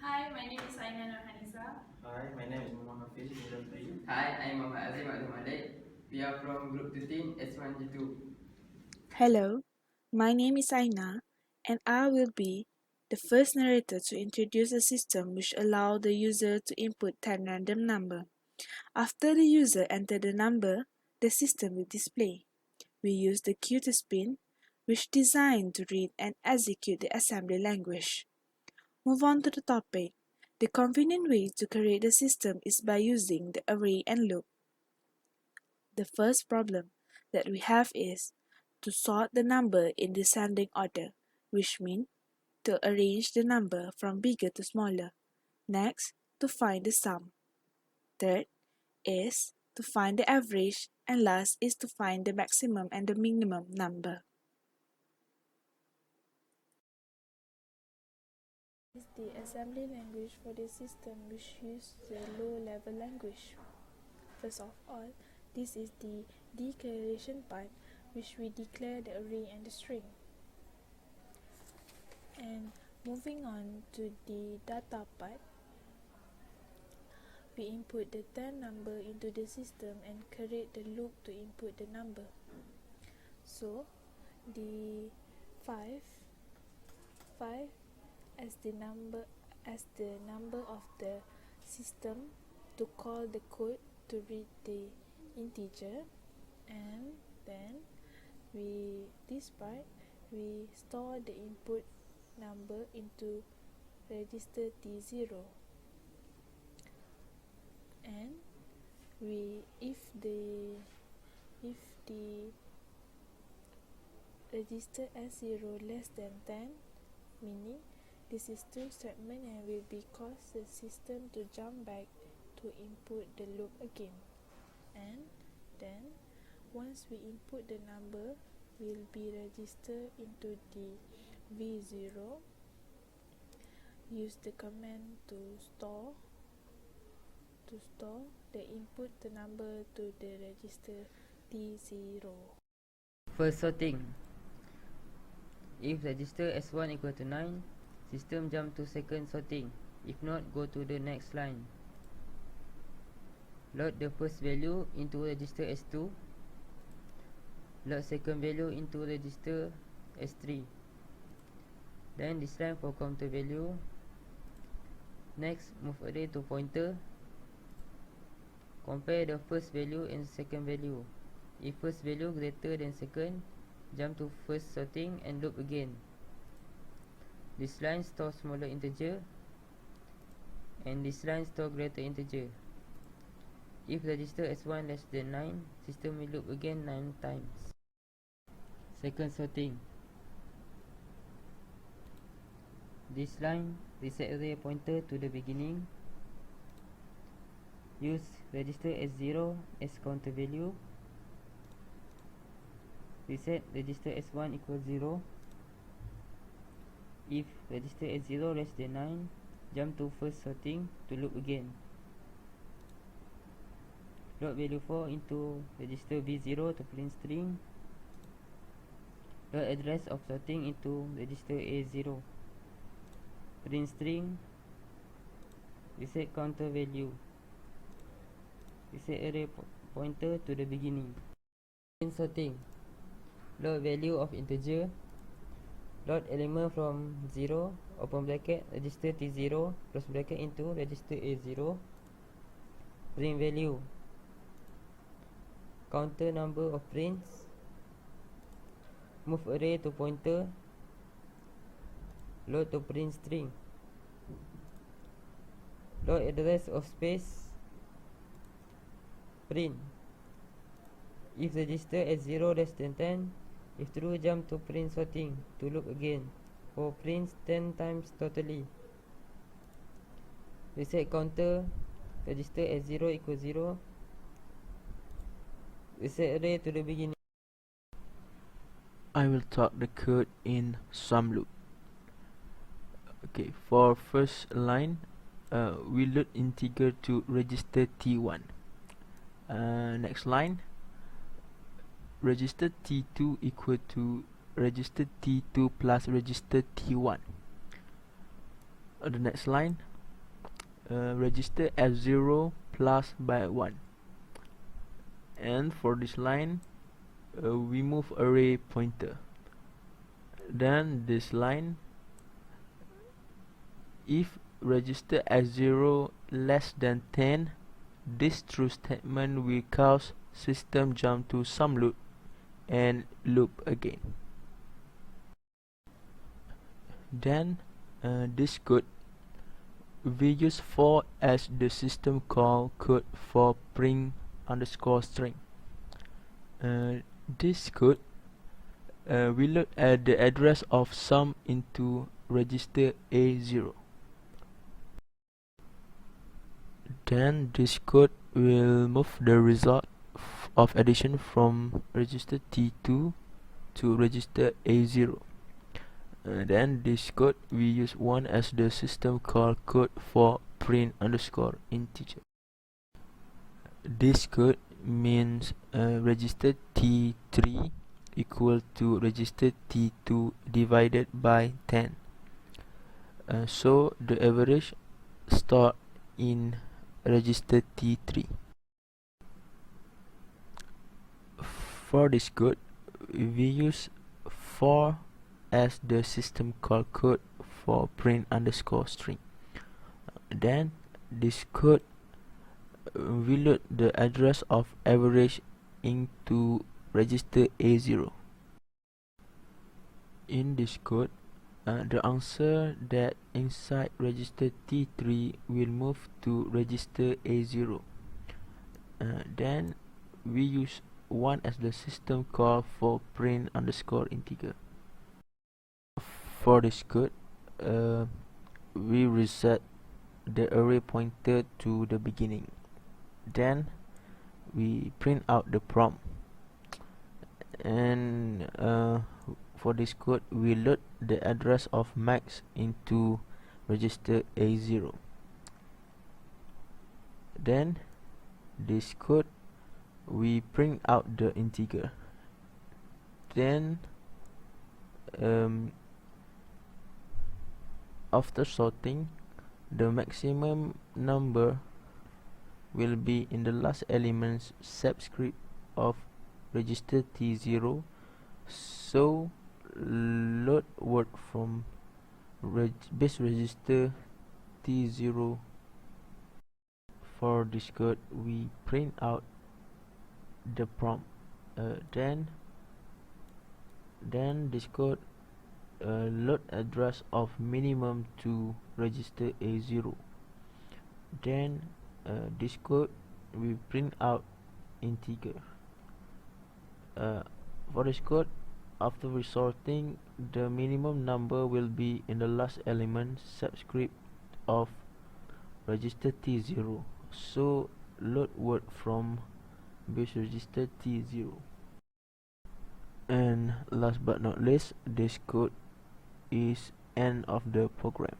Hi, my name is Aina Nurhanisa. Hi, my name is Muhammad Hafiz. Hi, I'm Muhammad Azim Abdul Malik. We are from Group 13 S1G2. Hello, my name is Aina, and I will be the first narrator to introduce a system which allows the user to input 10 random number. After the user enters the number, the system will display. We use the QTSPIM, which is designed to read and execute the assembly language. Move on to the topic. The convenient way to create the system is by using the array and loop. The first problem that we have is to sort the number in descending order, which means to arrange the number from bigger to smaller. Next, to find the sum. Third is to find the average, and last is to find the maximum and the minimum number. Is the assembly language for the system which uses the low-level language. First of all, this is the declaration part, which we declare the array and the string. And moving on to the data part, we input the 10 number into the system and create the loop to input the number. So the 5 as the number of the system to call the code to read the integer, and then this part we store the input number into register T0, and if the register S0 less than 10, meaning this is two statement and will be cause the system to jump back to input the loop again. And then once we input the number, will be registered into the V0. Use the command to store the input the number to the register T0. First sorting. If register S1 equal to 9, system jump to second sorting. If not, go to the next line. Load the first value into register S2. Load second value into register S3. Then this line for counter value. Next, move array to pointer. Compare the first value and second value. If first value greater than second, jump to first sorting and loop again. This line store smaller integer, and this line store greater integer. If register S1 less than 9, system will loop again 9 times. Second sorting. This line reset array pointer to the beginning. Use register S0 as counter value. Reset register S1 equals 0. If register S0 less than 9, jump to first sorting to loop again. Load value 4 into register B0 to print string. Load address of sorting into register A0. Print string. Reset counter value. Reset array pointer to the beginning. Print sorting. Load value of integer. Load element from 0, open bracket, register T0, close bracket into register A0. Print value. Counter number of prints. Move array to pointer. Load to print string. Load address of space. Print. If register S0 less than 10, if true, jump to print sorting to loop again for prints 10 times totally. Reset counter. Register S0 equals 0. Reset array to the beginning. I will talk the code in some loop. Okay, for first line, we load integer to register T1. Next line, register T2 equal to register T2 plus register T1. The next line, register F0 plus by 1. And for this line, we move array pointer. Then this line, if register F0 less than 10, this true statement will cause system jump to some loop and loop again. Then this code, we use for as the system call code for print underscore string. This code we load the address of sum into register A0. Then this code will move the result of addition from register T2 to register A0. Then this code we use one as the system call code for print underscore integer. This code means register T3 equal to register T2 divided by 10. So the average stored in register T3. For this code, we use for as the system call code for print underscore string. Then this code we load the address of average into register A0. In this code, the answer that inside register T3 will move to register A0. Then we use 1 as the system call for print underscore integer. For this code, we reset the array pointer to the beginning. Then we print out the prompt. And for this code, we load the address of max into register A0. Then this code, we print out the integer. Then after sorting, the maximum number will be in the last element's subscript of register T0. So load word from base register T0. For this code, we print out the prompt. Then this code load address of minimum to register A0. Then this code we print out integer. For this code, after resorting, the minimum number will be in the last element subscript of register T0. So load word from base register T0. And last but not least, this code is end of the program.